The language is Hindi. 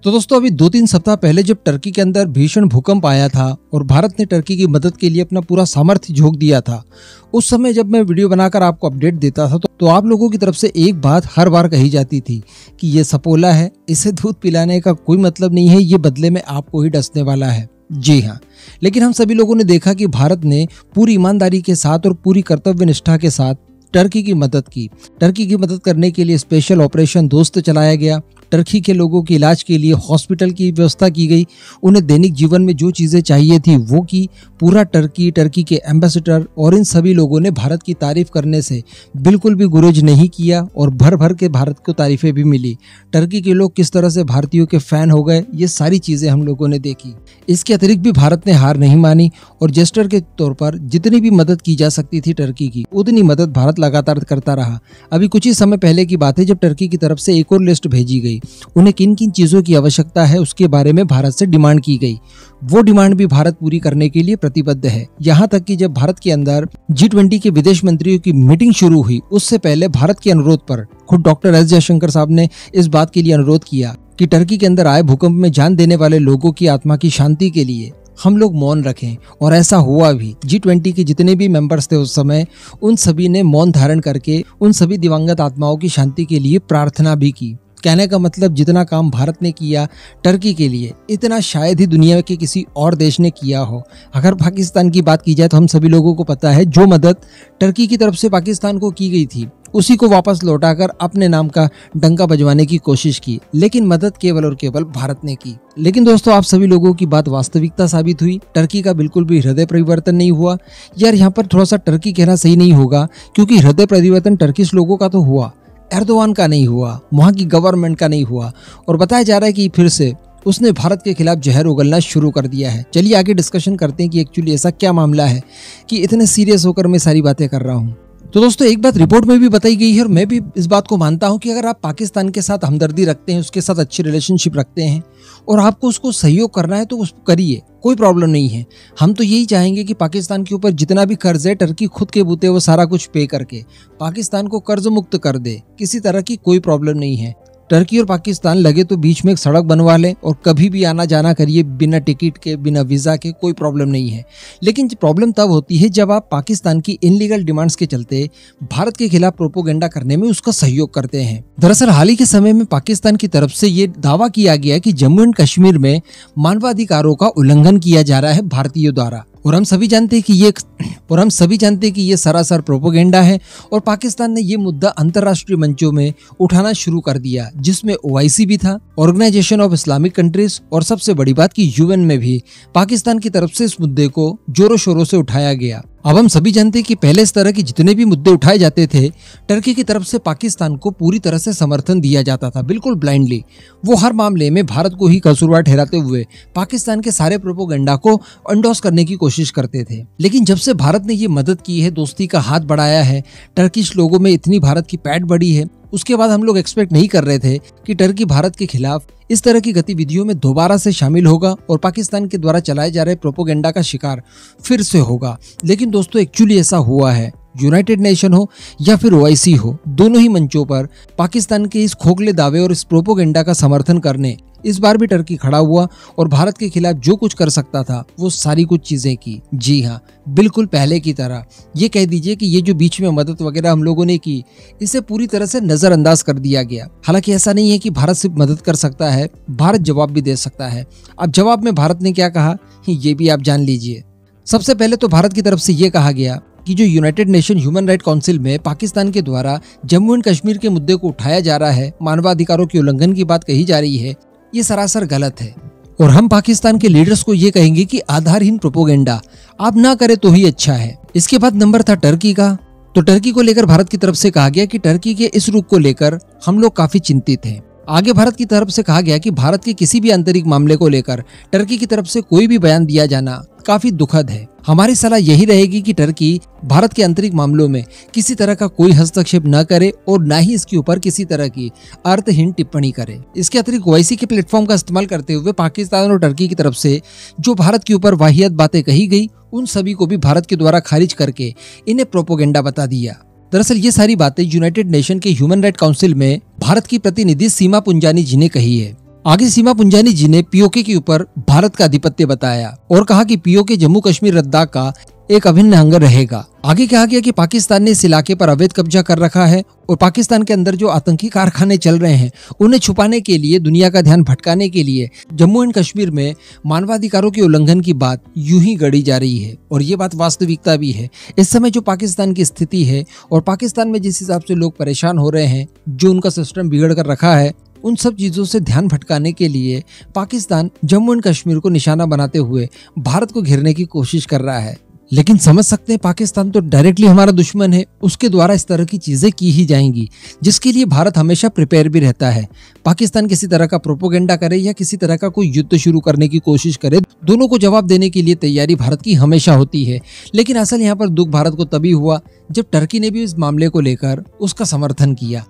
तो दोस्तों अभी 2-3 सप्ताह पहले जब टर्की के अंदर भीषण भूकंप आया था और भारत ने टर्की की मदद के लिए अपना पूरा सामर्थ्य झोंक दिया था, उस समय जब मैं वीडियो बनाकर आपको अपडेट देता था तो आप लोगों की तरफ से एक बात हर बार कही जाती थी कि ये सपोला है, इसे दूध पिलाने का कोई मतलब नहीं है, ये बदले में आपको ही डसने वाला है। जी हाँ, लेकिन हम सभी लोगों ने देखा कि भारत ने पूरी ईमानदारी के साथ और पूरी कर्तव्य निष्ठा के साथ टर्की की मदद की। टर्की की मदद करने के लिए स्पेशल ऑपरेशन दोस्त चलाया गया। टर्की के लोगों के इलाज के लिए हॉस्पिटल की व्यवस्था की गई। उन्हें दैनिक जीवन में जो चीज़ें चाहिए थी वो की। पूरा टर्की के एम्बेसडर और इन सभी लोगों ने भारत की तारीफ करने से बिल्कुल भी गुरेज नहीं किया और भर भर के भारत को तारीफें भी मिली। टर्की के लोग किस तरह से भारतीयों के फैन हो गए, ये सारी चीज़ें हम लोगों ने देखी। इसके अतिरिक्त भी भारत ने हार नहीं मानी और जेस्टर के तौर पर जितनी भी मदद की जा सकती थी टर्की की, उतनी मदद भारत लगातार करता रहा। अभी कुछ ही समय पहले की बात है जब टर्की की तरफ से एक और लिस्ट भेजी गई। उन्हें किन किन चीजों की आवश्यकता है उसके बारे में भारत से डिमांड की गई। वो डिमांड भी भारत पूरी करने के लिए प्रतिबद्ध है। यहाँ तक कि जब भारत के अंदर G20 के विदेश मंत्रियों की मीटिंग शुरू हुई, उससे पहले भारत के अनुरोध पर खुद डॉक्टर एस जयशंकर साहब ने इस बात के लिए अनुरोध किया कि टर्की के अंदर आए भूकंप में जान देने वाले लोगों की आत्मा की शांति के लिए हम लोग मौन रखें। और ऐसा हुआ भी। G20 के जितने भी मेंबर्स थे उस समय, उन सभी ने मौन धारण करके उन सभी दिवंगत आत्माओं की शांति के लिए प्रार्थना भी की। कहने का मतलब जितना काम भारत ने किया टर्की के लिए, इतना शायद ही दुनिया के किसी और देश ने किया हो। अगर पाकिस्तान की बात की जाए तो हम सभी लोगों को पता है जो मदद टर्की की तरफ से पाकिस्तान को की गई थी, उसी को वापस लौटाकर अपने नाम का डंका बजवाने की कोशिश की, लेकिन मदद केवल और केवल भारत ने की। लेकिन दोस्तों आप सभी लोगों की बात वास्तविकता साबित हुई। टर्की का बिल्कुल भी हृदय परिवर्तन नहीं हुआ। यार यहाँ पर थोड़ा सा टर्की कहना सही नहीं होगा, क्योंकि हृदय परिवर्तन टर्किश लोगों का तो हुआ, एर्दोगान का नहीं हुआ, वहाँ की गवर्नमेंट का नहीं हुआ। और बताया जा रहा है कि फिर से उसने भारत के खिलाफ जहर उगलना शुरू कर दिया है। चलिए आगे डिस्कशन करते हैं कि एक्चुअली ऐसा क्या मामला है कि इतने सीरियस होकर मैं सारी बातें कर रहा हूँ। तो दोस्तों एक बात रिपोर्ट में भी बताई गई है और मैं भी इस बात को मानता हूं कि अगर आप पाकिस्तान के साथ हमदर्दी रखते हैं, उसके साथ अच्छी रिलेशनशिप रखते हैं और आपको उसको सहयोग करना है तो उसको करिए, कोई प्रॉब्लम नहीं है। हम तो यही चाहेंगे कि पाकिस्तान के ऊपर जितना भी कर्ज है टर्की खुद के बूते वो सारा कुछ पे करके पाकिस्तान को कर्ज मुक्त कर दे। किसी तरह की कोई प्रॉब्लम नहीं है। टर्की और पाकिस्तान लगे तो बीच में एक सड़क बनवा लें और कभी भी आना जाना करिए, बिना टिकट के, बिना वीज़ा के, कोई प्रॉब्लम नहीं है। लेकिन प्रॉब्लम तब होती है जब आप पाकिस्तान की इनलीगल डिमांड्स के चलते भारत के खिलाफ प्रोपोगेंडा करने में उसका सहयोग करते हैं। दरअसल हाल ही के समय में पाकिस्तान की तरफ से ये दावा किया गया कि जम्मू एंड कश्मीर में मानवाधिकारों का उल्लंघन किया जा रहा है भारतीयों द्वारा। और हम सभी जानते हैं कि ये सरासर प्रोपोगेंडा है और पाकिस्तान ने ये मुद्दा अंतर्राष्ट्रीय मंचों में उठाना शुरू कर दिया, जिसमें OIC भी था, ऑर्गेनाइजेशन ऑफ इस्लामिक कंट्रीज, और सबसे बड़ी बात कि UN में भी पाकिस्तान की तरफ से इस मुद्दे को जोरों शोरों से उठाया गया। अब हम सभी जानते हैं कि पहले इस तरह के जितने भी मुद्दे उठाए जाते थे, टर्की की तरफ से पाकिस्तान को पूरी तरह से समर्थन दिया जाता था, बिल्कुल ब्लाइंडली। वो हर मामले में भारत को ही कसूरवार ठहराते हुए पाकिस्तान के सारे प्रोपोगेंडा को एंडोर्स करने की कोशिश करते थे। लेकिन जब से भारत ने ये मदद की है, दोस्ती का हाथ बढ़ाया है, टर्किश लोगों में इतनी भारत की पैठ बढ़ी है, उसके बाद हम लोग एक्सपेक्ट नहीं कर रहे थे कि टर्की भारत के खिलाफ इस तरह की गतिविधियों में दोबारा से शामिल होगा और पाकिस्तान के द्वारा चलाए जा रहे प्रोपोगेंडा का शिकार फिर से होगा। लेकिन दोस्तों एक्चुअली ऐसा हुआ है। यूनाइटेड नेशन हो या फिर OIC हो, दोनों ही मंचों पर पाकिस्तान के इस खोखले दावे और इस प्रोपोगेंडा का समर्थन करने इस बार भी टर्की खड़ा हुआ और भारत के खिलाफ जो कुछ कर सकता था वो सारी कुछ चीजें की। जी हाँ, बिल्कुल पहले की तरह। ये कह दीजिए कि ये जो बीच में मदद वगैरह हम लोगों ने की, इसे पूरी तरह से नजरअंदाज कर दिया गया। हालांकि ऐसा नहीं है कि भारत सिर्फ मदद कर सकता है, भारत जवाब भी दे सकता है। अब जवाब में भारत ने क्या कहा ये भी आप जान लीजिए। सबसे पहले तो भारत की तरफ से ये कहा गया कि जो United nation human right council में पाकिस्तान के द्वारा जम्मू एंड कश्मीर के मुद्दे को उठाया जा रहा है, मानवाधिकारों के उल्लंघन की बात कही जा रही है, ये सरासर गलत है। और हम पाकिस्तान के लीडर्स को ये कहेंगे कि आधारहीन प्रोपोगेंडा आप ना करें तो ही अच्छा है। इसके बाद नंबर था टर्की का। तो टर्की को लेकर भारत की तरफ से कहा गया कि टर्की के इस रुख को लेकर हम लोग काफी चिंतित हैं। आगे भारत की तरफ से कहा गया कि भारत के किसी भी आंतरिक मामले को लेकर टर्की की तरफ से कोई भी बयान दिया जाना काफी दुखद है। हमारी सलाह यही रहेगी कि टर्की भारत के आंतरिक मामलों में किसी तरह का कोई हस्तक्षेप न करे और न ही इसके ऊपर किसी तरह की अर्थहीन टिप्पणी करे। इसके अतिरिक्त OIC के प्लेटफॉर्म का इस्तेमाल करते हुए पाकिस्तान और टर्की की तरफ से जो भारत के ऊपर वाहियात बातें कही गई, उन सभी को भी भारत के द्वारा खारिज करके इन्हें प्रोपोगेंडा बता दिया। दरअसल ये सारी बातें यूनाइटेड नेशन के ह्यूमन राइट काउंसिल में भारत की प्रतिनिधि सीमा पुंजानी जी ने कही है। आगे सीमा पुंजानी जी ने पीओके के ऊपर भारत का आधिपत्य बताया और कहा कि पीओके जम्मू कश्मीर लद्दाख का एक अभिन्न अंग रहेगा। आगे कहा गया कि पाकिस्तान ने इस इलाके पर अवैध कब्जा कर रखा है और पाकिस्तान के अंदर जो आतंकी कारखाने चल रहे हैं उन्हें छुपाने के लिए, दुनिया का ध्यान भटकाने के लिए जम्मू एंड कश्मीर में मानवाधिकारों के उल्लंघन की बात यूं ही गढ़ी जा रही है। और ये बात वास्तविकता भी है। इस समय जो पाकिस्तान की स्थिति है और पाकिस्तान में जिस हिसाब से लोग परेशान हो रहे हैं, जो उनका सिस्टम बिगड़ कर रखा है, उन सब चीजों से ध्यान भटकाने के लिए पाकिस्तान जम्मू एंड कश्मीर को निशाना बनाते हुए भारत को घेरने की कोशिश कर रहा है। लेकिन समझ सकते हैं पाकिस्तान तो डायरेक्टली हमारा दुश्मन है, उसके द्वारा इस तरह की चीजें की ही जाएंगी, जिसके लिए भारत हमेशा प्रिपेयर भी रहता है। पाकिस्तान किसी तरह का प्रोपोगेंडा करे या किसी तरह का कोई युद्ध शुरू करने की कोशिश करे, दोनों को जवाब देने के लिए तैयारी भारत की हमेशा होती है। लेकिन असल यहाँ पर दुख भारत को तभी हुआ जब टर्की ने भी इस मामले को लेकर उसका समर्थन किया।